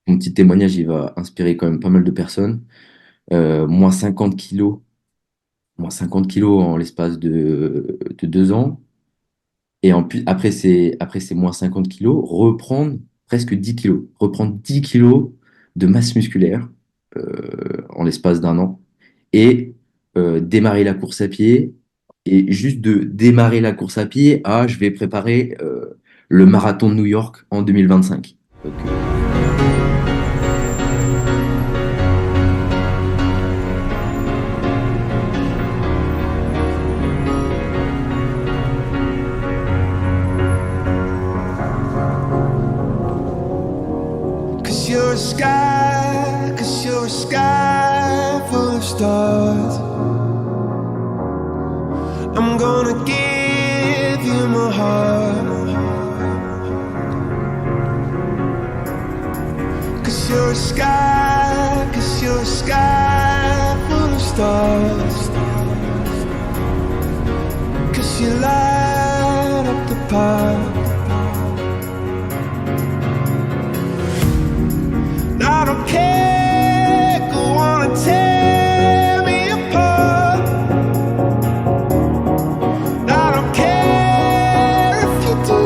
ton petit témoignage, il va inspirer quand même pas mal de personnes. Moins 50 kilos, moins 50 kilos en l'espace de 2 ans. Et après ces moins 50 kilos, reprendre presque 10 kilos. Reprendre 10 kilos de masse musculaire en l'espace d'un an. Et démarrer la course à pied. Et juste de démarrer la course à pied à je vais préparer le marathon de New York en 2025. Donc, 'Cause you're a sky full of stars. I'm gonna give you my heart. 'Cause you're a sky full of stars. 'Cause you light up the park. I don't care, go on and tear me apart. I don't care if you do.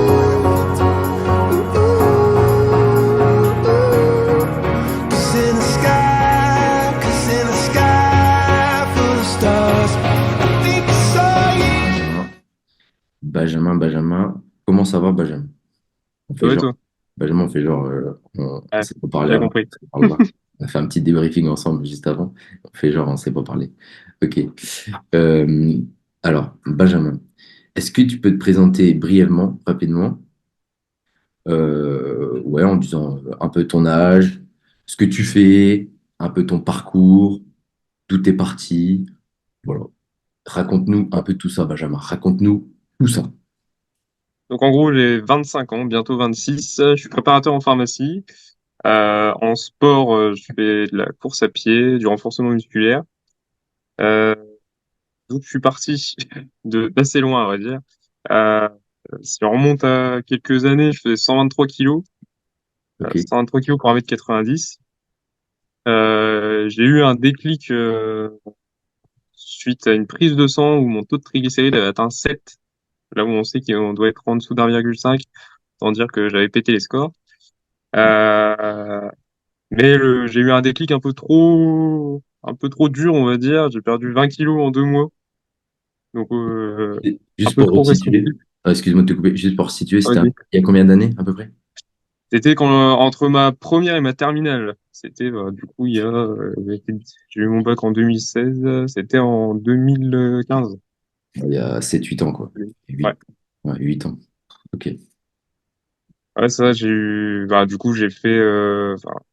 Cause in a sky full of stars, I think I saw you. Benjamin. Comment ça va, Benjamin? On Ça fait va, genre, toi? Benjamin, on fait genre, on Ouais, s'est pas j'ai parlé bien avant. compris. On parle là. On a fait un petit débriefing ensemble juste avant. On fait genre, on s'est pas parlé. Ok. Euh, alors, Benjamin, est-ce que tu peux te présenter brièvement, rapidement, ouais, en disant un peu ton âge, ce que tu fais, un peu ton parcours, d'où t'es parti. Voilà. Raconte-nous un peu tout ça, Benjamin. Raconte-nous tout ça. Donc, en gros, j'ai 25 ans, bientôt 26. Je suis préparateur en pharmacie. En sport, je fais de la course à pied, du renforcement musculaire. Euh, donc, je suis parti d'assez loin, on va dire. Euh, Si on remonte à quelques années, je faisais 123 kilos. Ok. 123 kilos pour 1m90. J'ai eu un déclic suite à une prise de sang où mon taux de triglycérides avait atteint 7. Là où on sait qu'on doit être en dessous d'1,5. Sans dire que j'avais pété les scores. Euh, mais j'ai eu un déclic un peu trop dur, on va dire. J'ai perdu 20 kilos en 2 mois. Donc, Et un juste peu pour trop resituer, restrictif. excuse-moi de te couper, juste pour resituer, Ouais, il y a combien d'années à peu près? c'était entre ma première et ma terminale. C'était, du coup, j'ai eu mon bac en 2016. C'était en 2015. Il y a 7 8 ans, quoi. Ouais. 8, ouais, 8 ans. Ok. Ouais, ça, du coup, j'ai fait,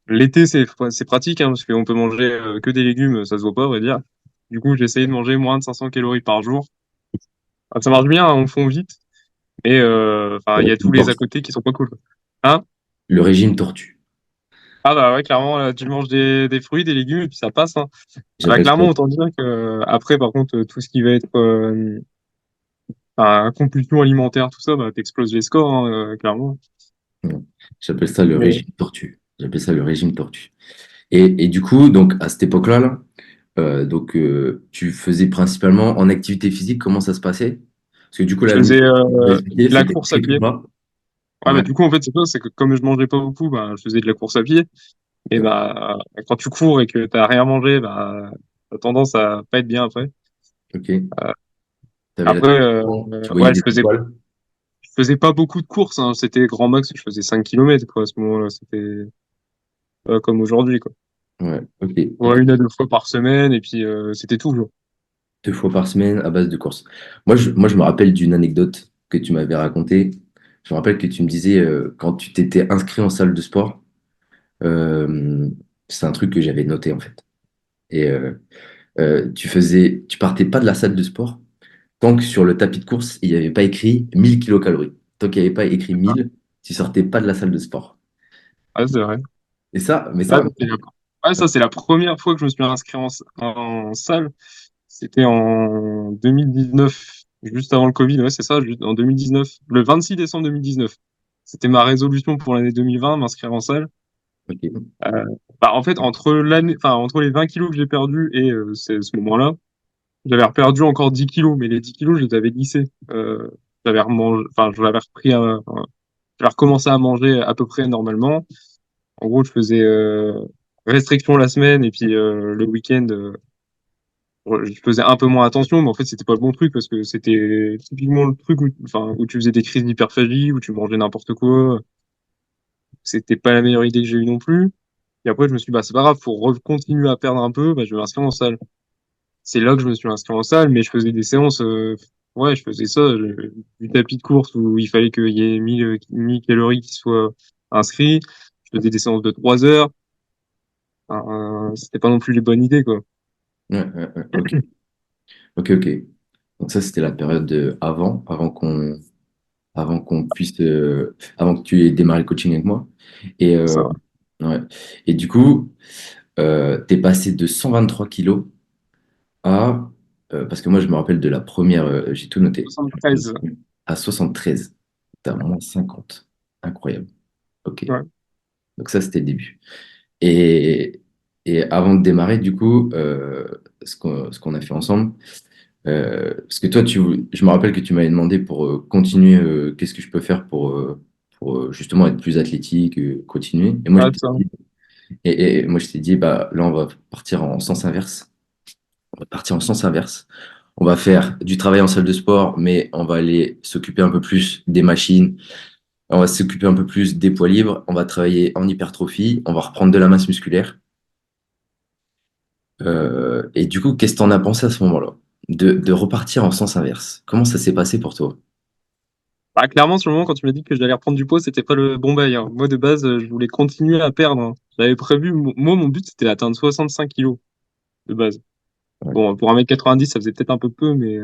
l'été, c'est pratique, hein, parce qu'on peut manger que des légumes, ça se voit pas, à vrai dire. Du coup, j'ai essayé de manger moins de 500 calories par jour. Ah, ça marche bien, hein, on fond vite, mais Le il y a tous régime les à tortue. côté qui sont pas cool. Hein? Le régime tortue. Ah bah ouais, clairement, là, tu manges des fruits, des légumes, et puis ça passe, hein. Ah bah J'appelle ça, clairement, autant dire que après, par contre, tout ce qui va être compulsion alimentaire, tout ça, bah t'exploses les scores, hein, clairement. ouais, j'appelle ça le Mais régime tortue. J'appelle ça le régime tortue. Et du coup, donc à cette époque-là, là, donc tu faisais principalement en activité physique, comment ça se passait? Parce que du coup, je la faisais muscu, tu m'as expliqué, de la c'était course à très pied. bas. Ouais, bah, Ouais. du coup, en fait, c'est ça, c'est que comme je mangeais pas beaucoup, bah, je faisais de la course à pied. Et bah, quand tu cours et que t'as rien mangé, bah, t'as tendance à pas être bien après. Ok. Euh, T'avais la Après, tension, tu voyais ouais, des étoiles. je faisais pas beaucoup de courses, hein. C'était grand max, je faisais 5 kilomètres, quoi, à ce moment-là. C'était pas comme aujourd'hui, quoi. Ouais, ok. Ouais, 1 à 2 fois par semaine, et puis, c'était tout, genre. 2 fois par semaine à base de courses. Moi, je me rappelle d'une anecdote que tu m'avais racontée. Je me rappelle que tu me disais quand tu t'étais inscrit en salle de sport, euh, c'est un truc que j'avais noté en fait. Et tu partais pas de la salle de sport tant que sur le tapis de course, il n'y avait pas écrit 1000 kilocalories. Tant qu'il n'y avait pas écrit 1000, tu sortais pas de la salle de sport. Ouais, c'est vrai. Et ça, mais Ouais, ça, ça, c'est la première fois que je me suis inscrit en salle. C'était en 2019, juste avant le Covid, ouais, c'est ça, en 2019, le 26 décembre 2019. C'était ma résolution pour l'année 2020, m'inscrire en salle. Ok. Euh, Bah, en fait, entre les 20 kilos que j'ai perdus et ce moment-là, j'avais reperdu encore 10 kilos, mais les 10 kilos, je les avais lissés. J'avais repris, j'avais recommencé à manger à peu près normalement. En gros, je faisais restriction la semaine et puis le week-end, je faisais un peu moins attention, mais en fait, c'était pas le bon truc parce que c'était typiquement le truc où tu faisais des crises d'hyperphagie, où tu mangeais n'importe quoi. C'était pas la meilleure idée que j'ai eue non plus. Et après, je me suis dit, bah, c'est pas grave, pour continuer à perdre un peu, bah, je vais m'inscrire en salle. C'est là que je me suis inscrit en salle, mais je faisais des séances, ouais, je faisais ça, du tapis de course où il fallait qu'il y ait 1000 calories qui soient inscrits. Je faisais des séances de 3 heures. C'était pas non plus les bonnes idées, quoi. Ok. Ok, ok. Donc ça, c'était la période avant qu'on puisse, avant que tu aies démarré le coaching avec moi. Et, Ça, ouais. Et du coup, t'es passé de 123 kilos à, parce que moi, je me rappelle de la première, j'ai tout noté, 73. à 73. T'as moins 50. Incroyable. Ok. Ouais. Donc ça, c'était le début. Et, et avant de démarrer, du coup, ce qu'on a fait ensemble, parce que toi, je me rappelle que tu m'avais demandé pour continuer, qu'est-ce que je peux faire pour justement être plus athlétique, continuer. Et moi, je Ah, t'ai ça. dit, et moi, je t'ai dit, bah, là, on va partir en sens inverse. On va partir en sens inverse. On va faire du travail en salle de sport, mais on va aller s'occuper un peu plus des machines. On va s'occuper un peu plus des poids libres. On va travailler en hypertrophie. On va reprendre de la masse musculaire. Et du coup, qu'est-ce que t'en as pensé à ce moment-là? De repartir en sens inverse. Comment ça s'est passé pour toi? Bah, clairement, sur le moment, quand tu m'as dit que j'allais reprendre du poids, c'était pas le bon bail, hein. Moi, de base, je voulais continuer à perdre, hein. J'avais prévu, moi, mon but, c'était d'atteindre 65 kilos, de base. Ouais, Bon, pour 1m90, ça faisait peut-être un peu peu, mais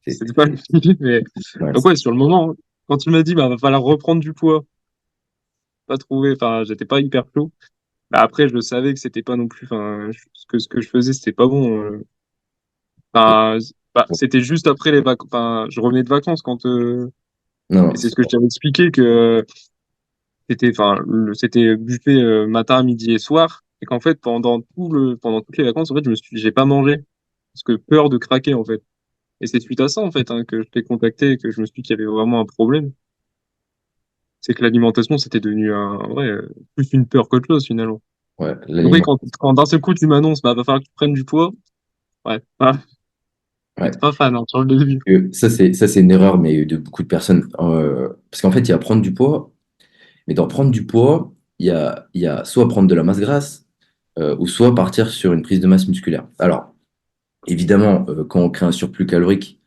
c'est, c'était pas le but. Mais... ouais, Donc ouais, sur le moment, quand tu m'as dit, bah, va falloir reprendre du poids, pas trouver, enfin, j'étais pas hyper chaud. Bah, après, je le savais que c'était pas non plus, enfin, ce que je faisais, c'était pas bon. Enfin, bah, c'était juste après les vacances, enfin, je revenais de vacances non, non, et c'est ce que je t'avais expliqué que c'était buffet matin, midi et soir. Et qu'en fait, pendant toutes les vacances, en fait, j'ai pas mangé. Parce que peur de craquer, en fait. Et c'est suite à ça, en fait, hein, que je t'ai contacté et que je me suis dit qu'il y avait vraiment un problème. C'est que l'alimentation, c'était devenu ouais, plus une peur qu'autre chose, finalement. ouais, Donc oui, l'aliment. quand d'un seul coup, tu m'annonces, bah, va falloir que tu prennes du poids. Ouais, ah, Ouais. j'étais pas fan, hein, sur le début. Ça, c'est une erreur, mais de beaucoup de personnes. Parce qu'en fait, il y a prendre du poids, mais dans prendre du poids, il y a soit prendre de la masse grasse, ou soit partir sur une prise de masse musculaire. Alors, évidemment, quand on crée un surplus calorique,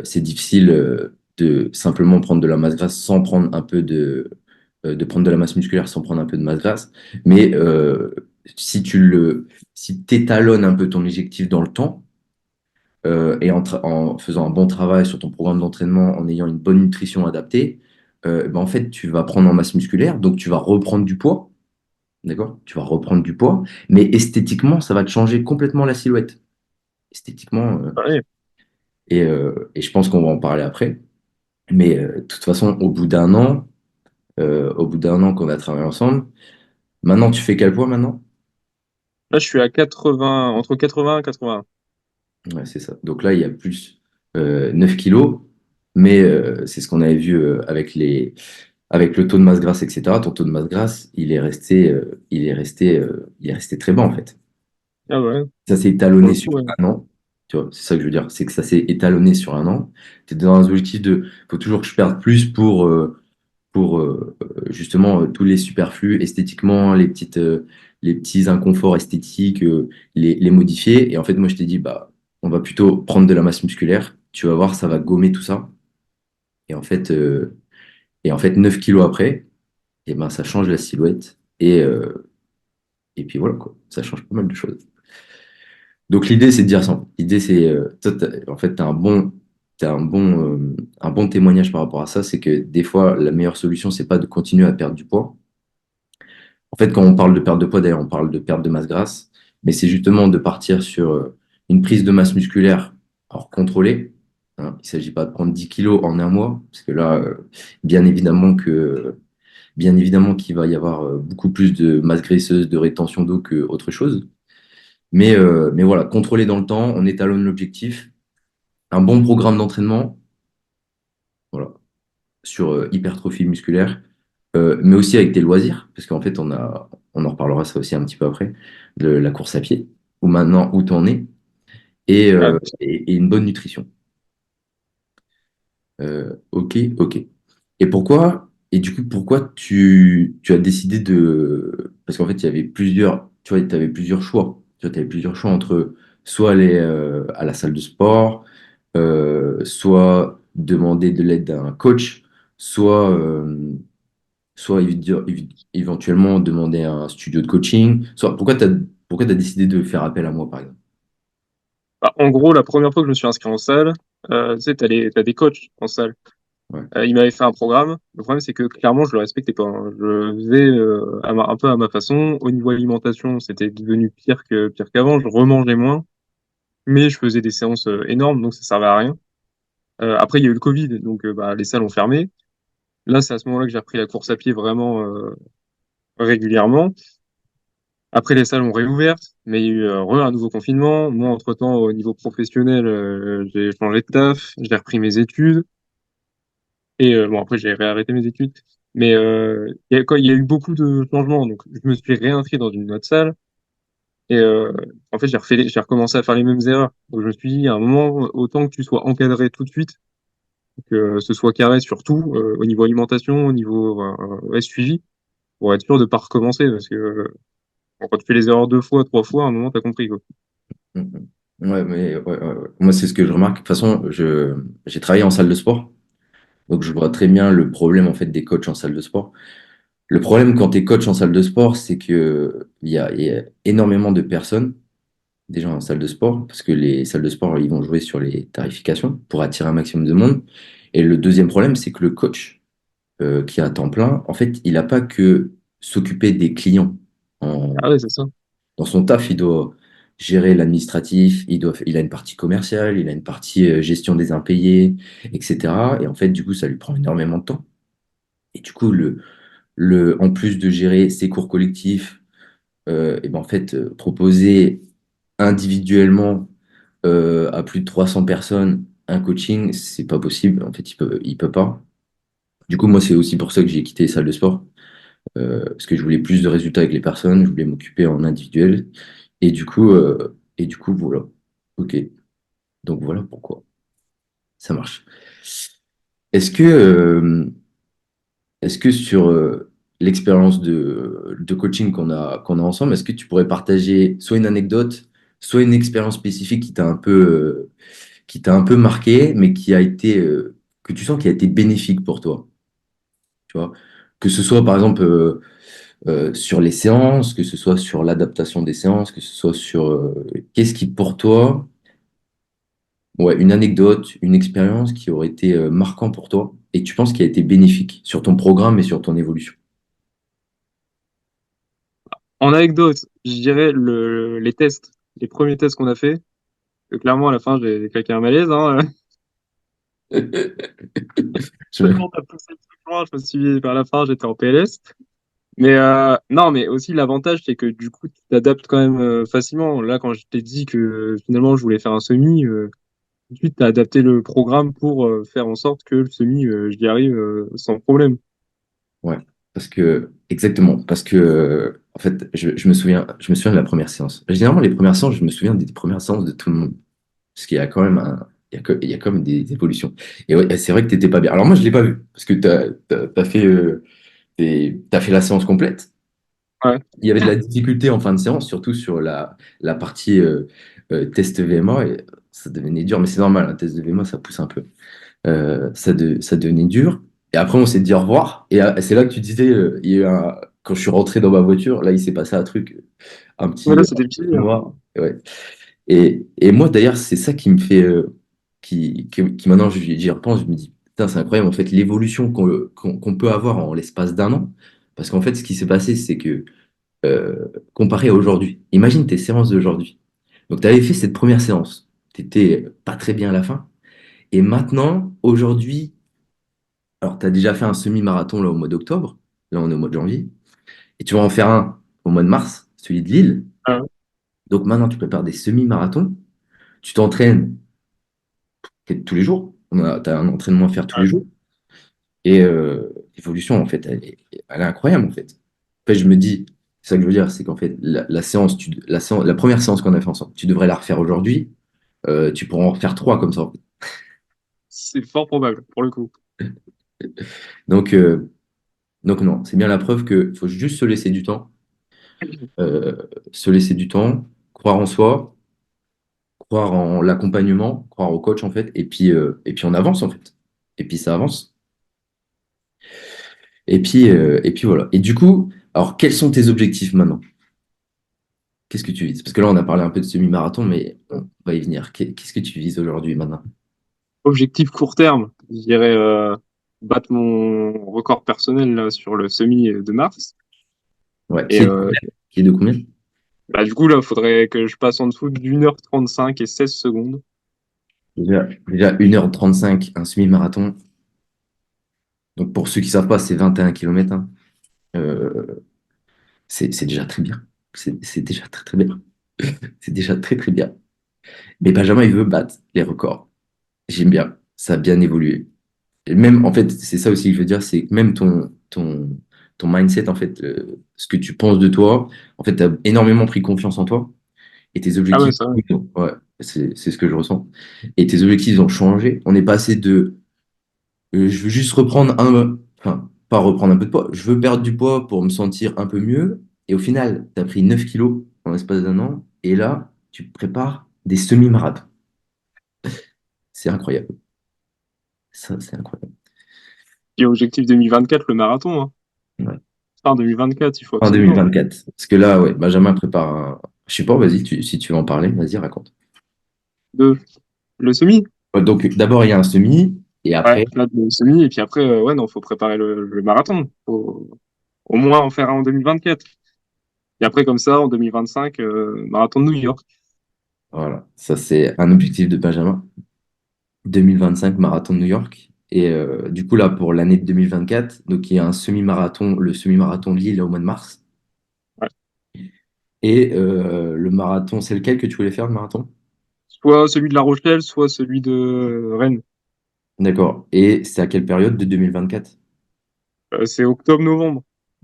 c'est difficile de simplement prendre de la masse grasse sans prendre un peu de prendre de la masse musculaire sans prendre un peu de masse grasse. Mais si t'étalonnes un peu ton objectif dans le temps, et en faisant un bon travail sur ton programme d'entraînement, en ayant une bonne nutrition adaptée, ben en fait, tu vas prendre en masse musculaire, donc tu vas reprendre du poids, d'accord? Tu vas reprendre du poids, mais esthétiquement, ça va te changer complètement la silhouette. Esthétiquement, Ouais. et je pense qu'on va en parler après. Mais de toute façon, au bout d'un an qu'on a travaillé ensemble, maintenant, tu fais quel poids maintenant? Là, je suis à 80, entre 80 et 81. Ouais, c'est ça. Donc là, il y a plus 9 kilos, mais c'est ce qu'on avait vu avec le taux de masse grasse, etc. Ton taux de masse grasse, il est resté très bas en fait. Ah ouais, Ça s'est pour étalonné le sur coup, ouais. un an. Tu vois, c'est ça que je veux dire, c'est que ça s'est étalonné sur un an. Tu es dans un objectif faut toujours que je perde plus pour justement tous les superflus esthétiquement, les petits inconforts esthétiques, les modifier. Et en fait, moi, je t'ai dit, bah, on va plutôt prendre de la masse musculaire. Tu vas voir, ça va gommer tout ça. Et en fait, 9 kilos après, et ben, ça change la silhouette. Et puis voilà, quoi. Ça change pas mal de choses. Donc l'idée, c'est de dire ça. L'idée, c'est, toi, en fait, t'as un bon témoignage par rapport à ça. C'est que des fois, la meilleure solution, c'est pas de continuer à perdre du poids. En fait, quand on parle de perte de poids, d'ailleurs, on parle de perte de masse grasse, mais c'est justement de partir sur une prise de masse musculaire, alors contrôlée, hein. Il ne s'agit pas de prendre 10 kilos en un mois, parce que là, bien évidemment que Bien évidemment qu'il va y avoir beaucoup plus de masse graisseuse, de rétention d'eau qu'autre chose. Mais voilà, contrôler dans le temps, on étalonne l'objectif, un bon programme d'entraînement, voilà, sur hypertrophie musculaire, mais aussi avec tes loisirs, parce qu'en fait, on en reparlera ça aussi un petit peu après, de la course à pied, ou maintenant où tu en es, Ouais. et une bonne nutrition. Ok, ok. Et pourquoi, et du coup, pourquoi tu as décidé de... Parce qu'en fait, il y avait plusieurs, tu vois, tu avais plusieurs choix. Tu vois, avais plusieurs choix entre soit aller à la salle de sport, soit demander de l'aide d'un coach, soit éventuellement demander un studio de coaching. Soit, pourquoi t'as décidé de faire appel à moi, par exemple? Bah, en gros, la première fois que je me suis inscrit en salle, tu sais, t'as des coachs en salle. Ouais. Ils m'avaient fait un programme. Le problème, c'est que clairement, je le respectais pas, hein. Je faisais un peu à ma façon. Au niveau alimentation, c'était devenu pire qu'avant. Je remangeais moins, mais je faisais des séances énormes, donc ça servait à rien. Après, il y a eu le Covid, donc bah, les salles ont fermé. Là, c'est à ce moment-là que j'ai repris la course à pied vraiment régulièrement. Après, les salles ont réouvert, mais il y a eu un nouveau confinement. Moi, entre-temps, au niveau professionnel, j'ai changé de taf, j'ai repris mes études. Et bon, après, j'ai réarrêté mes études. Mais il y a eu beaucoup de changements. Donc, je me suis réinscrit dans une autre salle. Et en fait, j'ai recommencé à faire les mêmes erreurs. Donc, je me suis dit, à un moment, autant que tu sois encadré tout de suite, que ce soit carré sur tout, au niveau alimentation, au niveau ouais, suivi, pour être sûr de pas recommencer. Parce que bon, quand tu fais les erreurs deux fois, trois fois, à un moment, t'as compris, quoi. Mhm. Ouais, mais ouais. Moi, c'est ce que je remarque. De toute façon, j'ai travaillé en salle de sport, donc je vois très bien le problème en fait des coachs en salle de sport. Le problème quand tu es coach en salle de sport, c'est que il y a énormément de personnes déjà en salle de sport, parce que les salles de sport, ils vont jouer sur les tarifications pour attirer un maximum de monde. Et le deuxième problème, c'est que le coach qui est à temps plein, en fait, il n'a pas que s'occuper des clients. Ah ouais, c'est ça. Dans son taf, il doit gérer l'administratif, il a une partie commerciale, il a une partie gestion des impayés, etc. Et en fait, du coup, ça lui prend énormément de temps. Et du coup, en plus de gérer ses cours collectifs, et ben en fait, proposer individuellement à plus de 300 personnes un coaching, c'est pas possible. En fait, il peut pas. Du coup, moi, c'est aussi pour ça que j'ai quitté les salles de sport, parce que je voulais plus de résultats avec les personnes, je voulais m'occuper en individuel. Et du coup, voilà. Ok. Donc voilà pourquoi. Ça marche. Est-ce que, euh, est-ce que sur l'expérience de coaching qu'on a ensemble, est-ce que tu pourrais partager soit une anecdote, soit une expérience spécifique qui t'a un peu marqué, mais que tu sens qui a été bénéfique pour toi, tu vois? Que ce soit par exemple sur les séances, que ce soit sur l'adaptation des séances, que ce soit sur qu'est-ce qui pour toi, ouais, une anecdote, une expérience qui aurait été marquant pour toi et tu penses qui a été bénéfique sur ton programme et sur ton évolution. En anecdote, je dirais les tests, les premiers tests qu'on a fait. Clairement, à la fin, j'ai claqué un malaise, hein. Je- Tellement t'as poussé le truc loin, je me suis, vers la fin, j'étais en PLS. Mais non, mais aussi l'avantage, c'est que du coup, tu t'adaptes quand même facilement. Là, quand je t'ai dit que finalement, je voulais faire un semi, tout de suite, t'as adapté le programme pour faire en sorte que le semi, j'y arrive sans problème. Ouais, exactement, parce que en fait, je me souviens de la première séance. Généralement, les premières séances, je me souviens des premières séances de tout le monde, parce qu'il y a quand même il y a quand même des évolutions. Et ouais, c'est vrai que t'étais pas bien. Alors moi, je l'ai pas vu, parce que t'as fait la séance complète. Ouais. Il y avait de la difficulté en fin de séance, surtout sur la partie test VMA, et ça devenait dur, mais c'est normal, un test de VMA, ça pousse un peu. Ça devenait dur. Et après, on s'est dit au revoir. Et c'est là que tu disais, il y a eu quand je suis rentré dans ma voiture, là, il s'est passé un truc, un Voilà, petit, c'était le pire. noir. Ouais. Et moi, d'ailleurs, c'est ça qui me fait, qui maintenant, j'y repense, je me dis, putain, c'est incroyable, en fait, l'évolution qu'on peut avoir en l'espace d'un an. Parce qu'en fait, ce qui s'est passé, c'est que, comparé à aujourd'hui, imagine tes séances d'aujourd'hui. Donc, tu avais fait cette première séance. Tu n'étais pas très bien à la fin. Et maintenant, aujourd'hui, alors tu as déjà fait un semi-marathon là au mois d'octobre. Là, on est au mois de janvier. Et tu vas en faire un au mois de mars, celui de Lille. Ah, Donc maintenant, tu prépares des semi-marathons. Tu t'entraînes tous les jours. Tu as un entraînement à faire tous les jours. Et l'évolution, en fait, elle est incroyable, en fait. En fait, je me dis, c'est ça que je veux dire, c'est qu'en fait, la première séance qu'on a fait ensemble, tu devrais la refaire aujourd'hui. Tu pourras en refaire trois comme ça. En fait. c'est fort probable, pour le coup. Donc, euh, donc non, c'est bien la preuve qu'il faut juste se laisser du temps. euh, Se laisser du temps, croire en soi, croire en l'accompagnement, croire au coach, en fait. Et puis on avance, en fait. Et puis ça avance. Et puis voilà. Et du coup, alors, quels sont tes objectifs maintenant? Qu'est-ce que tu vises? Parce que là, on a parlé un peu de semi-marathon, mais on va y venir. Qu'est-ce que tu vises aujourd'hui maintenant? Objectif court terme, je dirais battre mon record personnel là, sur le semi de mars. Ouais, Et qui est de combien? bah, du coup, là, il faudrait que je passe en dessous d'1h35 et 16 secondes. Déjà 1h35 un semi-marathon. Donc pour ceux qui ne savent pas, c'est 21 km. C'est déjà très bien. C'est déjà très très bien. C'est déjà très très bien. Mais Benjamin, il veut battre les records. J'aime bien. Ça a bien évolué. Et même, en fait, c'est ça aussi que je veux dire, c'est que même ton mindset, en fait, ce que tu penses de toi, en fait, tu as énormément pris confiance en toi et tes Ah ouais, objectifs, ça va. ouais, c'est ce que je ressens. Et tes objectifs ont changé. On est passé de je veux juste reprendre enfin, pas reprendre un peu de poids, je veux perdre du poids pour me sentir un peu mieux. Et au final, tu as pris 9 kilos en l'espace d'un an. Et là, tu prépares des semi-marathons. C'est incroyable. Ça, c'est incroyable. Et objectif 2024, le marathon. Hein. Ouais. Fin 2024, il faut En absolument. 2024. Parce que là, ouais, Benjamin prépare un. Je sais pas, vas-y, si tu veux en parler, vas-y, raconte. De, le semi. Ouais, donc, d'abord, il y a un semi. Et Ouais, après, là, le semi. Et puis après, ouais, non, faut préparer le marathon. Faut au moins en faire un en 2024. Et après, comme ça, en 2025, marathon de New York. voilà, ça, c'est un objectif de Benjamin. 2025 marathon de New York. Et du coup, là, pour l'année de 2024, donc il y a un semi-marathon, le semi-marathon de Lille au mois de mars. Ouais. Et le marathon, c'est lequel que tu voulais faire, le marathon? Soit celui de La Rochelle, soit celui de Rennes. D'accord. Et c'est à quelle période de 2024? C'est octobre-novembre.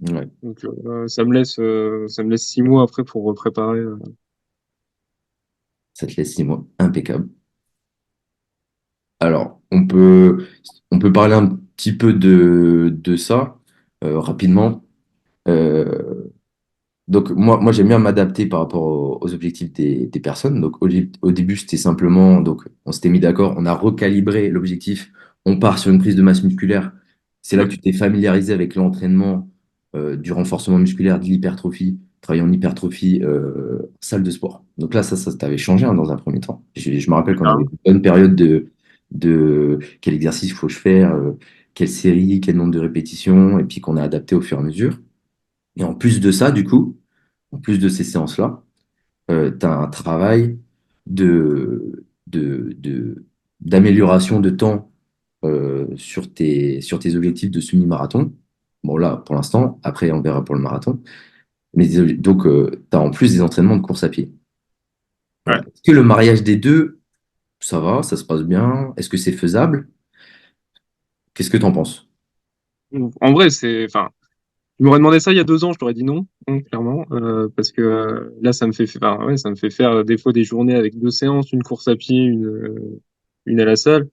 Ouais, Donc ça me laisse 6 mois après pour préparer. ça te laisse 6 mois. Impeccable. Alors, on peut parler un petit peu de ça rapidement. Euh, Donc moi j'aime bien m'adapter par rapport aux objectifs des personnes. Donc au début c'était simplement, donc on s'était mis d'accord, on a recalibré l'objectif, on part sur une prise de masse musculaire. C'est là Ouais. que tu t'es familiarisé avec l'entraînement du renforcement musculaire, de l'hypertrophie, travailler en hypertrophie, salle de sport. Donc là ça t'avait changé hein, dans un premier temps. Je me rappelle qu'on avait Carrément. une bonne période de quel exercice faut-je faire, quelle série, quel nombre de répétitions, et puis qu'on a adapté au fur et à mesure. Et en plus de ça, du coup, en plus de ces séances-là, tu as un travail d'amélioration de temps sur tes objectifs de semi-marathon. Bon, là, pour l'instant, après, on verra pour le marathon. Mais donc, tu as en plus des entraînements de course à pied. Ouais. Voilà. Est-ce que le mariage des deux, ça va, ça se passe bien? Est-ce que c'est faisable? Qu'est-ce que tu en penses? En vrai, enfin, je m'aurais demandé ça il y a 2 ans, je t'aurais dit non, hein, clairement, parce que là, enfin, ouais, ça me fait faire des fois des journées avec 2 séances, une course à pied, une à la salle.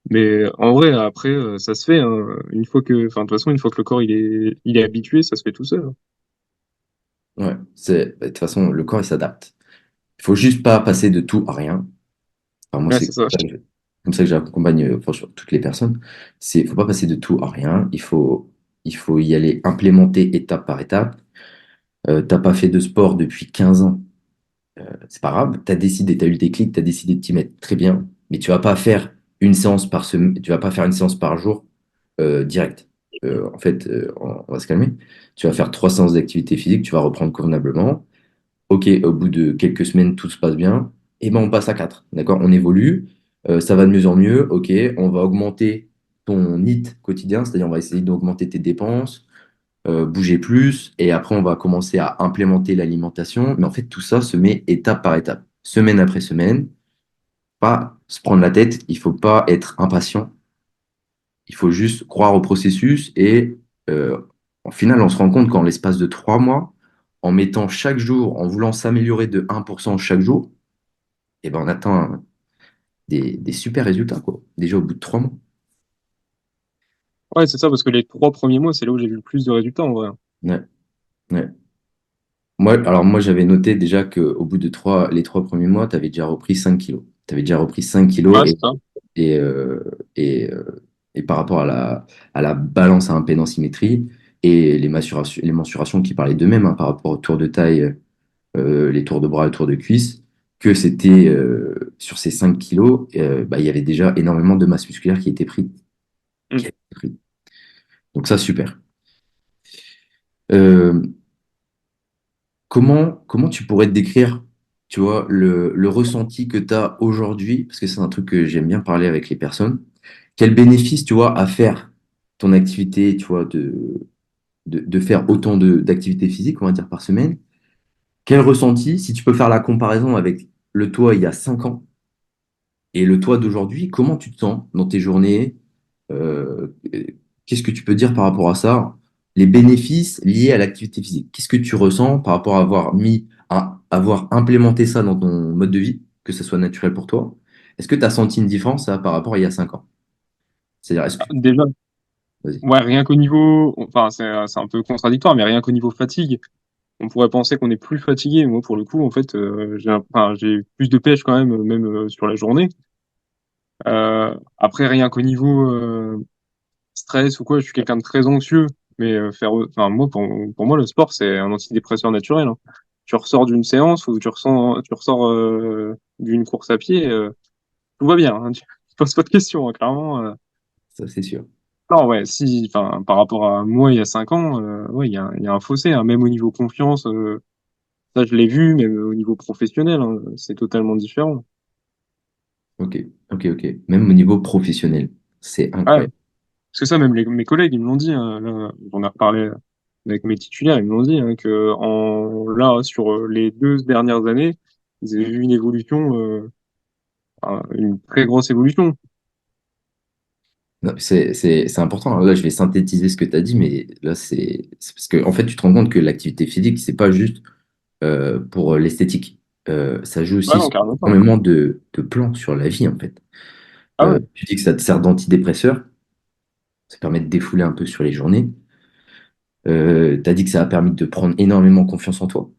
Mais en vrai, après, ça se fait. Hein. Enfin, de toute façon, une fois que le corps il est habitué, ça se fait tout seul. Hein. Ouais, de toute façon, le corps, il s'adapte. Il faut juste pas passer de tout à rien. Enfin, moi, Ouais, c'est c'est ça. comme ça que j'accompagne franchement, toutes les personnes. Faut pas passer de tout à rien. Il faut y aller implémenter étape par étape. T'as pas fait de sport depuis 15 ans. C'est pas grave. T'as décidé, t'as eu le déclic, t'as décidé de t'y mettre très bien. Mais tu vas pas faire une séance par semaine, tu vas pas faire une séance par jour direct. En fait, on va se calmer. Tu vas faire 3 séances d'activité physique, tu vas reprendre convenablement. Ok, au bout de quelques semaines, tout se passe bien. Et ben on passe à 4. D'accord? On évolue. Ça va de mieux en mieux. Ok, on va augmenter ton NEAT quotidien, c'est-à-dire on va essayer d'augmenter tes dépenses. bouger plus, et après on va commencer à implémenter l'alimentation. Mais en fait, tout ça se met étape par étape, semaine après semaine. Pas se prendre la tête, il faut pas être impatient, il faut juste croire au processus et en final, on se rend compte qu'en l'espace de 3 mois, en mettant chaque jour, en voulant s'améliorer de 1% chaque jour, et ben on atteint des super résultats, quoi. Déjà au bout de 3 mois. Ouais, c'est ça, parce que les 3 premiers mois, c'est là où j'ai vu le plus de résultats, en vrai. Ouais, ouais. Moi, j'avais noté déjà qu'au bout de les 3 premiers mois, tu avais déjà repris 5 kilos. Tu avais déjà repris 5 kilos Ouais, c'est ça. et, euh, et, euh, et par rapport à la balance à impédance-symétrie et les mensurations qui parlaient d'eux-mêmes, hein, par rapport au tour de taille, les tours de bras, les tours de cuisse, que c'était sur ces 5 kilos, bah, il y avait déjà énormément de masse musculaire qui était prise. Mm. Qui a été prise. Donc ça, super. Euh, comment tu pourrais te décrire, tu vois, le ressenti que tu as aujourd'hui, parce que c'est un truc que j'aime bien parler avec les personnes. Quel bénéfice, tu vois, à faire ton activité, tu vois, de faire autant d'activités physiques, on va dire, par semaine? Quel ressenti, si tu peux faire la comparaison avec le toi il y a 5 ans et le toi d'aujourd'hui, comment tu te sens dans tes journées? Euh, Qu'est-ce que tu peux dire par rapport à ça? Les bénéfices liés à l'activité physique. Qu'est-ce que tu ressens par rapport à avoir implémenté ça dans ton mode de vie, que ce soit naturel pour toi? Est-ce que tu as senti une différence ça, par rapport à il y a 5 ans? C'est-à-dire, est-ce que... Déjà, Vas-y. ouais, rien qu'au niveau, enfin, c'est un peu contradictoire, mais rien qu'au niveau fatigue, on pourrait penser qu'on est plus fatigué. Moi, pour le coup, en fait, enfin, j'ai plus de pêche quand même, même sur la journée. Après, rien qu'au niveau stress ou quoi, je suis quelqu'un de très anxieux, mais enfin, moi, pour moi, le sport, c'est un antidépresseur naturel, hein. Tu ressors d'une séance ou tu ressors d'une course à pied, tout va bien, hein. Tu te poses pas de questions, hein, clairement. Ça, c'est sûr. Non, ouais, si, enfin, par rapport à moi il y a 5 ans, ouais, il y a un fossé, hein, même au niveau confiance, ça je l'ai vu, même au niveau professionnel, hein, c'est totalement différent. Ok, ok, ok. Même au niveau professionnel, c'est Ouais, incroyable. parce que ça, même mes collègues, ils me l'ont dit, hein, là, j'en ai reparlé avec mes titulaires, ils me l'ont dit, hein, que là, sur les 2 dernières années, ils avaient vu une évolution, une très grosse évolution. Non, c'est important. Là, je vais synthétiser ce que tu as dit, mais là, c'est parce que, en fait, tu te rends compte que l'activité physique, c'est pas juste pour l'esthétique. Ça joue Ouais, aussi non, sur carrément pas. énormément de plans sur la vie, en fait. Ah ouais, Tu dis que ça te sert d'antidépresseur, ça permet de défouler un peu sur les journées. Tu as dit que ça a permis de prendre énormément confiance en toi.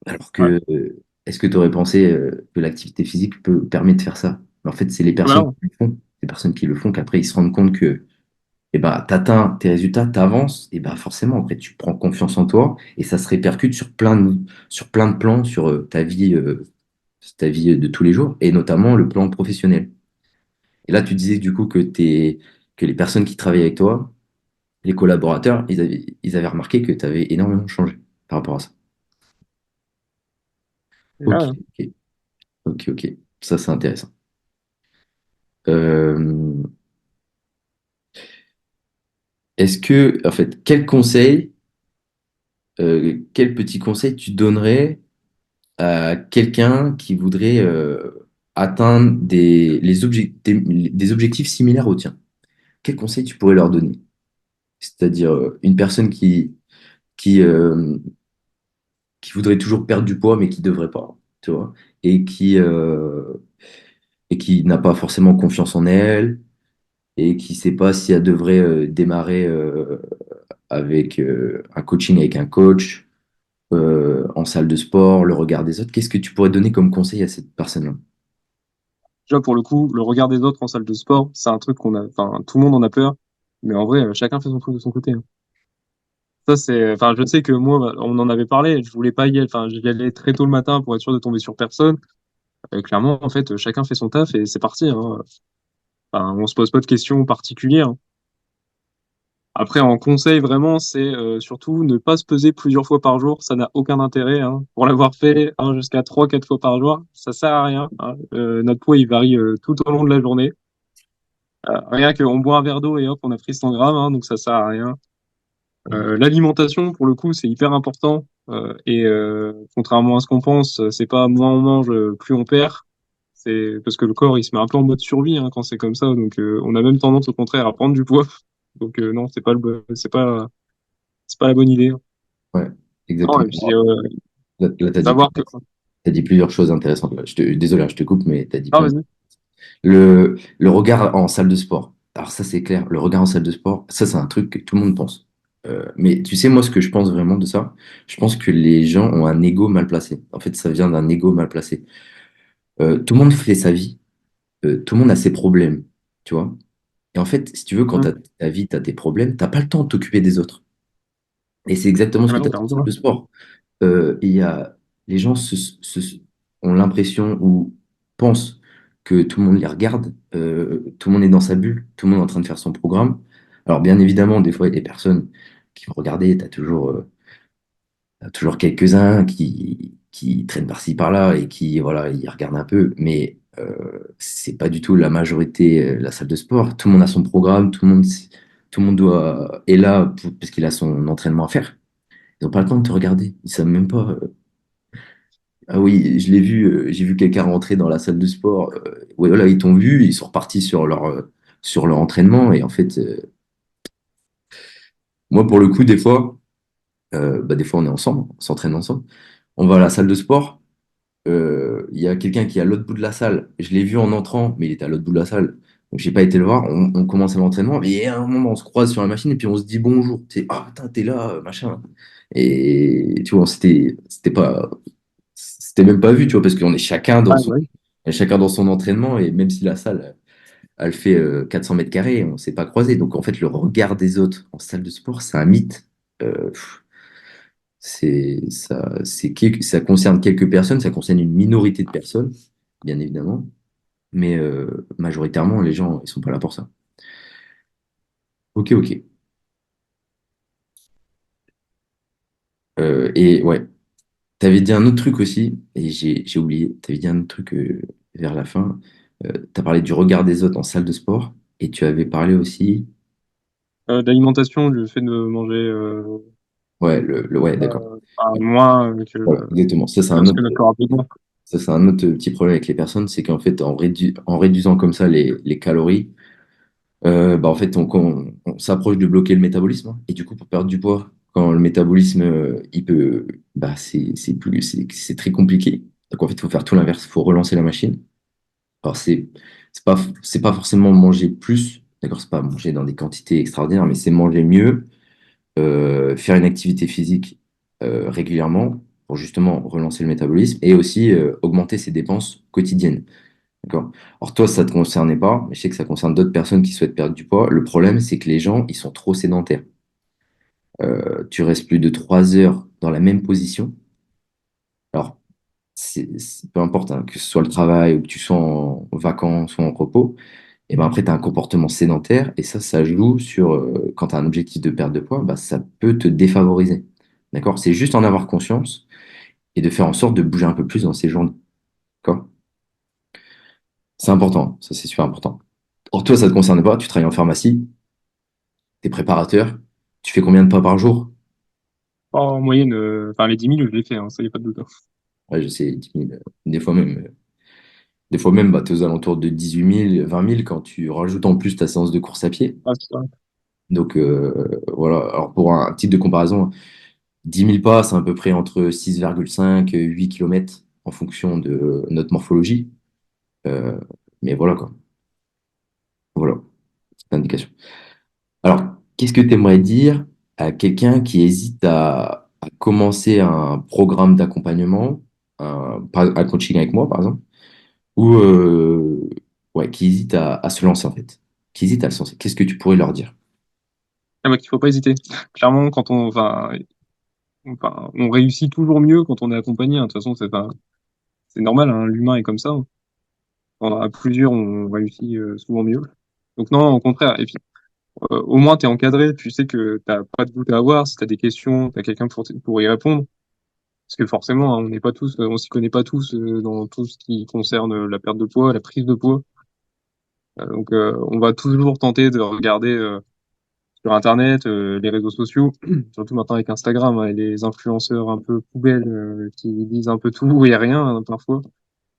Alors ouais, que, est-ce que tu aurais pensé que l'activité physique permet de faire ça? Mais en fait, c'est les personnes voilà. qui le font. Les personnes qui le font qu'après, ils se rendent compte que et bah, tu atteins tes résultats, tu avances, et bah, forcément, après, tu prends confiance en toi et ça se répercute sur plein de plans, sur ta vie de tous les jours et notamment le plan professionnel. Et là, tu disais du coup que les personnes qui travaillent avec toi, les collaborateurs, ils avaient remarqué que tu avais énormément changé par rapport à ça. Ok, Ouais. ok, ok, ok. Ça, c'est intéressant. Euh, en fait, quel petit conseil tu donnerais à quelqu'un qui voudrait atteindre des objectifs similaires aux tiens, quel conseil tu pourrais leur donner? C'est-à-dire une personne qui, euh, qui voudrait toujours perdre du poids mais qui devrait pas, tu vois, et qui n'a pas forcément confiance en elle et qui sait pas si elle devrait démarrer avec un coaching avec un coach en salle de sport, le regard des autres. Qu'est-ce que tu pourrais donner comme conseil à cette personne-là? Déjà, pour le coup, le regard des autres en salle de sport, c'est un truc enfin, tout le monde en a peur, mais en vrai, chacun fait son truc de son côté, hein. Ça, enfin, je sais que moi, bah, on en avait parlé, je voulais pas y aller, enfin, j'y allais très tôt le matin pour être sûr de tomber sur personne. Clairement, en fait, chacun fait son taf et c'est parti, hein. Enfin, on se pose pas de questions particulières, hein. Après, en conseil, vraiment, c'est surtout ne pas se peser plusieurs fois par jour. Ça n'a aucun intérêt, hein. Pour l'avoir fait, hein, jusqu'à 3, 4 fois par jour, ça sert à rien, hein. Notre poids, il varie tout au long de la journée. Rien qu'on boit un verre d'eau et hop, on a pris 100 grammes, hein, donc ça sert à rien. L'alimentation, pour le coup, c'est hyper important. Contrairement à ce qu'on pense, c'est pas moins on mange, plus on perd. C'est parce que le corps, il se met un peu en mode survie hein, quand c'est comme ça. Donc, on a même tendance au contraire à prendre du poids. Donc, non, c'est pas la bonne idée, hein. Ouais, Non, exactement. et puis, Là, savoir que. t'as dit plusieurs choses intéressantes. Désolé, hein, je te coupe, mais t'as dit Ah, plein de... vas-y. Le regard en salle de sport. Alors ça, c'est clair. Le regard en salle de sport, ça, c'est un truc que tout le monde pense. Mais tu sais, moi, ce que je pense vraiment de ça, je pense que les gens ont un ego mal placé. En fait, ça vient d'un ego mal placé. Tout le monde fait sa vie. Tout le monde a ses problèmes, tu vois. Et en fait, si tu veux, quand tu Hum. as ta vie, tu as tes problèmes, t'as pas le temps de t'occuper des autres. Et c'est exactement Ah ce que bah tu non, as t'as dans la raison, salle hein. de sport. Il y a, les gens ont l'impression ou pensent que tout le monde les regarde, tout le monde est dans sa bulle, tout le monde est en train de faire son programme. Alors bien évidemment, des fois, il y a des personnes qui vont regarder, t'as toujours quelques-uns qui traînent par-ci par-là et qui voilà, ils regardent un peu, mais c'est pas du tout la majorité, la salle de sport. Tout le monde a son programme, tout le monde est là parce qu'il a son entraînement à faire. Ils n'ont pas le temps de te regarder. Ils savent même pas. Ah oui, je l'ai vu, j'ai vu quelqu'un rentrer dans la salle de sport. Ouais, voilà, ils t'ont vu, ils sont repartis sur leur entraînement. Et en fait, moi, pour le coup, des fois, on est ensemble, on s'entraîne ensemble. On va à la salle de sport. Il y a quelqu'un qui est à l'autre bout de la salle. Je l'ai vu en entrant, mais il était à l'autre bout de la salle. Donc, j'ai pas été le voir. On commence à l'entraînement. Et à un moment, on se croise sur la machine et puis on se dit bonjour. Tu sais, ah putain, t'es là, machin. Et tu vois, c'était même pas vu, tu vois, parce qu'on est Ah, ouais. chacun dans son entraînement, et même si la salle, elle fait 400 mètres carrés, on s'est pas croisés. Donc en fait, le regard des autres en salle de sport, c'est un mythe. Ça concerne quelques personnes, ça concerne une minorité de personnes, bien évidemment, mais majoritairement, les gens, ils sont pas là pour ça. Ok, ok. Et ouais, t'avais dit un autre truc aussi, et j'ai oublié. T'avais dit un autre truc vers la fin. T'as parlé du regard des autres en salle de sport, et tu avais parlé aussi. D'alimentation, le fait de manger Ouais, ouais, d'accord. moins Ouais, exactement. que ce que notre corps a besoin. Ça, c'est un autre petit problème avec les personnes, c'est qu'en fait, en réduisant comme ça les calories, bah, en fait, on s'approche de bloquer le métabolisme, hein. Et du coup, pour perdre du poids, quand le métabolisme, bah, c'est très compliqué. Donc, en fait, il faut faire tout l'inverse. Il faut relancer la machine. Alors, c'est pas forcément manger plus, d'accord? C'est pas manger dans des quantités extraordinaires, mais c'est manger mieux, faire une activité physique régulièrement pour justement relancer le métabolisme et aussi augmenter ses dépenses quotidiennes. D'accord? Alors toi, ça ne te concernait pas, mais je sais que ça concerne d'autres personnes qui souhaitent perdre du poids. Le problème, c'est que les gens, ils sont trop sédentaires. Tu restes plus de 3 heures dans la même position. Alors, peu importe, hein, que ce soit le travail ou que tu sois en vacances ou en repos, et ben après, tu as un comportement sédentaire et ça joue sur, quand tu as un objectif de perte de poids, bah, ça peut te défavoriser. D'accord? C'est juste en avoir conscience et de faire en sorte de bouger un peu plus dans ces journées. D'accord? C'est important, ça c'est super important. Or, toi, ça ne te concerne pas, tu travailles en pharmacie, tu es préparateur, tu fais combien de pas par jour? En moyenne, enfin, les 10 000, je l'ai fait, hein, ça y a pas de doute, hein. Ouais, je sais, 10 000, des fois même bah, tu es aux alentours de 18 000, 20 000 quand tu rajoutes en plus ta séance de course à pied. Ah, c'est ça. Donc voilà, alors pour un titre de comparaison, 10 000 pas, c'est à peu près entre 6,5 et 8 km en fonction de notre morphologie. Euh, mais voilà quoi, voilà, c'est l'indication. Alors, qu'est-ce que tu aimerais dire à quelqu'un qui hésite à commencer un programme d'accompagnement, un coaching avec moi par exemple, ou ouais, qui hésite à se lancer en fait, qui hésite à se lancer, qu'est-ce que tu pourrais leur dire? Ah, bah, qu'il faut pas hésiter. Clairement, on réussit toujours mieux quand on est accompagné, hein. De toute façon, c'est normal, hein, l'humain est comme ça, hein. Quand on en a plusieurs, on réussit souvent mieux. Donc non, au contraire. Et puis, au moins, tu es encadré, tu sais que t'as pas de doute à avoir. Si tu as des questions, tu as quelqu'un pour y répondre. Parce que forcément, hein, on s'y connaît pas tous dans tout ce qui concerne la perte de poids, la prise de poids. On va toujours tenter de regarder sur Internet, les réseaux sociaux, surtout maintenant avec Instagram, hein, et les influenceurs un peu poubelles qui disent un peu tout et rien hein, parfois.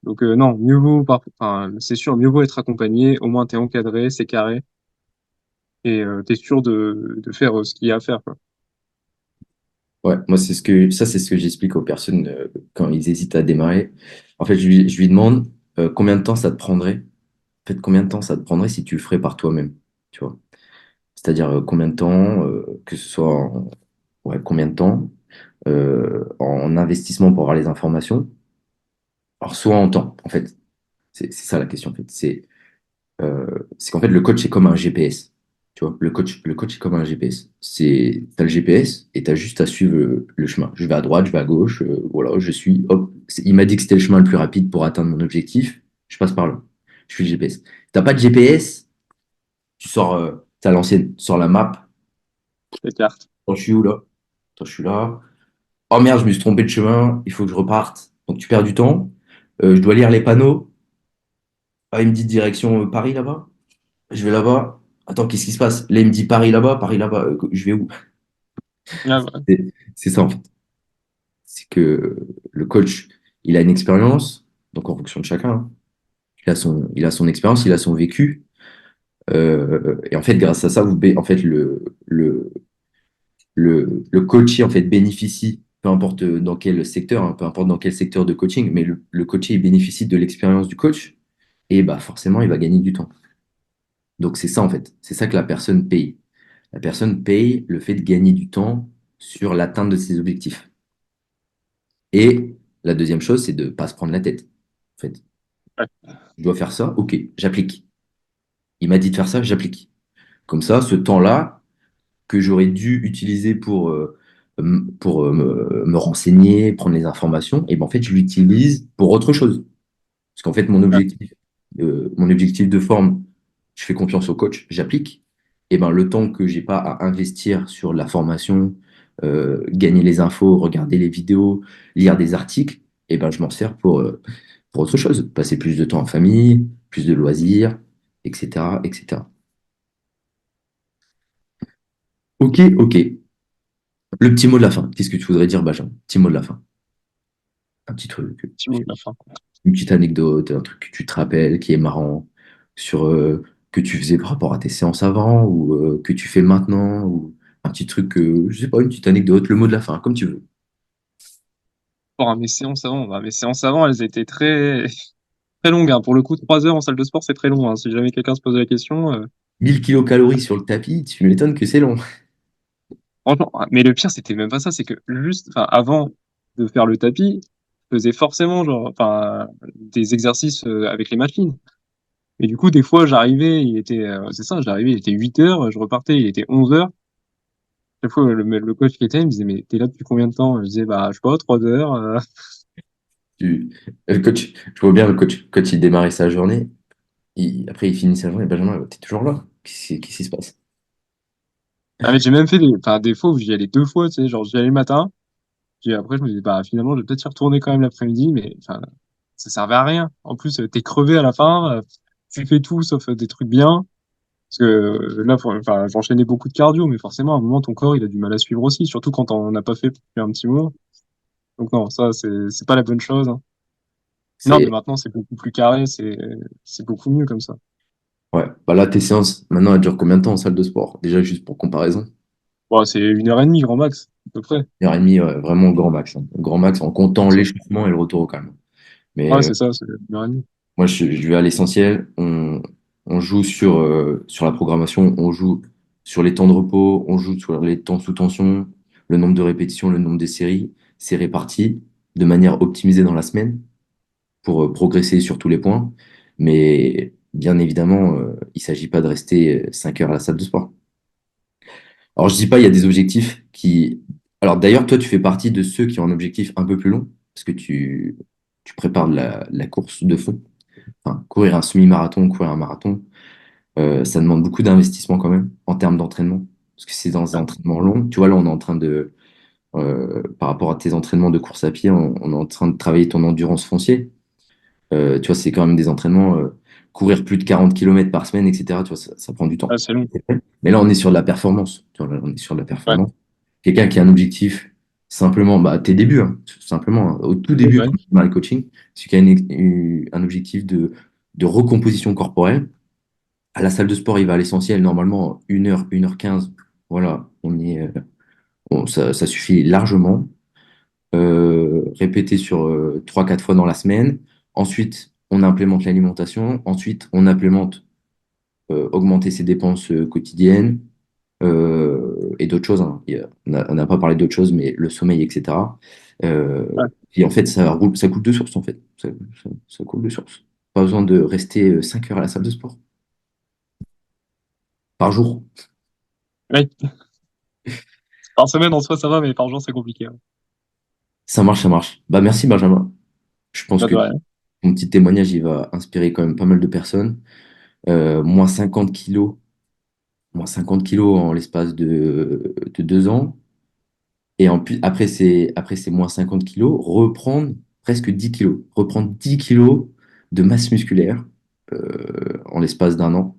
Donc non, mieux vaut, enfin, c'est sûr, mieux vaut être accompagné, au moins t'es encadré, c'est carré, et t'es sûr de faire ce qu'il y a à faire, quoi. Ouais, moi, c'est ce que j'explique aux personnes quand ils hésitent à démarrer. En fait, je lui demande combien de temps ça te prendrait. En fait, combien de temps ça te prendrait si tu le ferais par toi-même, tu vois. C'est-à-dire combien de temps, que ce soit ouais, combien de temps en investissement pour avoir les informations. Alors, soit en temps, en fait. C'est ça la question, en fait. C'est qu'en fait, le coach est comme un GPS. Tu vois, le coach est comme un GPS. T'as le GPS et t'as juste à suivre le chemin. Je vais à droite, je vais à gauche, voilà, je suis, hop. Il m'a dit que c'était le chemin le plus rapide pour atteindre mon objectif. Je passe par là. Je suis le GPS. T'as pas de GPS, tu sors, t'as l'ancienne, tu sors la map. Les cartes. Attends, je suis où là? Attends, je suis là. Oh merde, je me suis trompé de chemin, il faut que je reparte. Donc tu perds du temps. Je dois lire les panneaux. Ah, il me dit direction Paris là-bas. Je vais là-bas. Attends, qu'est-ce qui se passe? Là, il me dit Paris là-bas. Je vais où? Ah, ouais. C'est ça en fait. C'est que le coach, il a une expérience, donc en fonction de chacun, hein. Il a son expérience, il a son vécu. Et en fait, grâce à ça, en fait, le coaché en fait bénéficie, peu importe dans quel secteur, hein, peu importe dans quel secteur de coaching, mais le coaché il bénéficie de l'expérience du coach et bah forcément il va gagner du temps. Donc c'est ça en fait, c'est ça que la personne paye. La personne paye le fait de gagner du temps sur l'atteinte de ses objectifs. Et la deuxième chose, c'est de ne pas se prendre la tête. En fait, Ouais. je dois faire ça, ok, j'applique. Il m'a dit de faire ça, j'applique. Comme ça, ce temps-là que j'aurais dû utiliser pour me renseigner, prendre les informations, et ben en fait, je l'utilise pour autre chose. Parce qu'en fait, mon objectif de forme, je fais confiance au coach, j'applique. Et ben le temps que j'ai pas à investir sur la formation, gagner les infos, regarder les vidéos, lire des articles, et ben je m'en sers pour autre chose. Passer plus de temps en famille, plus de loisirs, etc., etc. Ok, ok. Le petit mot de la fin. Qu'est-ce que tu voudrais dire, Benjamin? Petit mot de la fin. Un petit truc, Petit mot de la fin. une petite anecdote, un truc que tu te rappelles qui est marrant sur que tu faisais par rapport à tes séances avant ou que tu fais maintenant ou un petit truc, je sais pas, une petite anecdote, le mot de la fin, comme tu veux. Pour mes séances avant, bah, mes séances avant, elles étaient très, très longues, hein. Pour le coup, 3 heures en salle de sport, c'est très long, hein. Si jamais quelqu'un se pose la question, 1000 kilocalories sur le tapis, tu m'étonnes que c'est long. franchement, ah, mais le pire, c'était même pas ça, c'est que juste, enfin, avant de faire le tapis, je faisais forcément, genre, enfin, des exercices avec les machines. Et du coup, des fois, j'arrivais, c'est ça, j'arrivais, il était 8 heures, je repartais, il était 11 heures. Chaque fois, le coach qui était, il me disait, mais t'es là depuis combien de temps? Je disais, bah, je sais pas, 3 heures. Tu... Le coach, je vois bien le coach, quand il démarrait sa journée, après il finit sa journée, Benjamin, t'es toujours là. Qu'est-ce qui se passe? Ah, mais j'ai même fait des fois où j'y allais 2 fois, tu sais, genre, j'y allais le matin, puis après, je me disais, bah, finalement, je vais peut-être y retourner quand même l'après-midi, mais, enfin, ça servait à rien. En plus, t'es crevé à la fin, tu fais tout sauf des trucs bien. Parce que là, enfin, j'enchaînais beaucoup de cardio, mais forcément, à un moment, ton corps, il a du mal à suivre aussi, surtout quand on n'a pas fait depuis un petit moment. Donc non, ça, c'est pas la bonne chose, hein. Non, mais C'est maintenant, c'est beaucoup plus carré, c'est beaucoup mieux comme ça. ouais. Bah là, tes séances, maintenant, elles durent combien de temps en salle de sport? Déjà, juste pour comparaison. Bon, c'est 1 heure et demie, grand max, à peu près. 1h30, ouais, vraiment au grand max, hein. Au grand max en comptant l'échauffement et le retour au calme. Ouais, Mais c'est ça, c'est 1 heure et demie. moi, je vais à l'essentiel. On joue sur la programmation, on joue sur les temps de repos, on joue sur les temps sous tension, le nombre de répétitions, le nombre de séries. C'est réparti de manière optimisée dans la semaine pour progresser sur tous les points. Mais bien évidemment, il ne s'agit pas de rester 5 heures à la salle de sport. Alors, je dis pas, il y a des objectifs qui. Alors, d'ailleurs, toi, tu fais partie de ceux qui ont un objectif un peu plus long, parce que tu prépares la course de fond. Enfin, courir un semi-marathon, courir un marathon, ça demande beaucoup d'investissement quand même, en termes d'entraînement. Parce que c'est dans un entraînement long. Tu vois, là, on est en train par rapport à tes entraînements de course à pied, on est en train de travailler ton endurance foncière. Tu vois, c'est quand même des entraînements. courir plus de 40 kilomètres par semaine, etc. Tu vois, ça prend du temps. Ah, c'est long. Mais là, on est sur de la performance. Tu vois, là, on est sur de la Ouais. performance. Quelqu'un qui a un objectif, simplement, bah, tes débuts, hein, tout simplement, hein, au tout Oui, début, bah quand oui. tu démarres le coaching, celui qui a un objectif de recomposition corporelle, à la salle de sport, il va à l'essentiel, normalement, 1 heure, 1h15. Voilà, ça suffit largement. Répéter sur 3-4 fois dans la semaine. Ensuite, on implémente l'alimentation. Ensuite, on implémente augmenter ses dépenses quotidiennes et d'autres choses, hein. On n'a pas parlé d'autres choses, mais le sommeil, etc. Euh, Ouais. et en fait, ça coule de source, en fait. Ça coule de source. Pas besoin de rester 5 heures à la salle de sport par jour. Ouais. Par semaine, en soi, ça va, mais par jour, c'est compliqué. Ouais. Ça marche, ça marche. Bah, merci, Benjamin. Je pense Pas que de rien. ton petit témoignage, il va inspirer quand même pas mal de personnes. Moins 50 kilos, moins 50 kilos en l'espace de 2 ans. Et après ces moins 50 kilos, reprendre presque 10 kilos. Reprendre 10 kilos de masse musculaire en l'espace d'un an.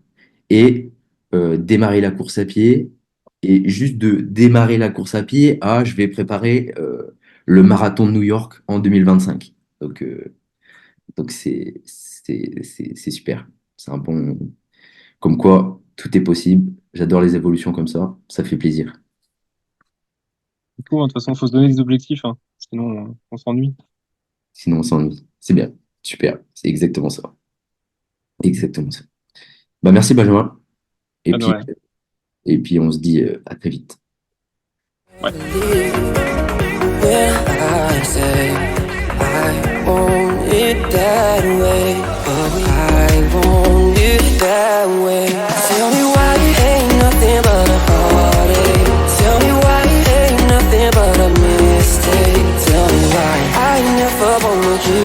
Et démarrer la course à pied. Et juste de démarrer la course à pied à je vais préparer le marathon de New York en 2025. Donc c'est super. C'est un bon. Comme quoi, tout est possible. J'adore les évolutions comme ça fait plaisir. Du coup, hein, de toute façon, il faut se donner des objectifs, hein. Sinon, on s'ennuie. Sinon, on s'ennuie. C'est bien. Super. C'est exactement ça. Exactement ça. Bah, merci, Benjamin. Et Pas de puis, rien. et puis on se dit à très vite. Ouais. When I say I want it that way, oh, I want it that way. Tell me why it ain't nothing but a heartache. Tell me why it ain't nothing but a mistake. Tell me why I never wanted you.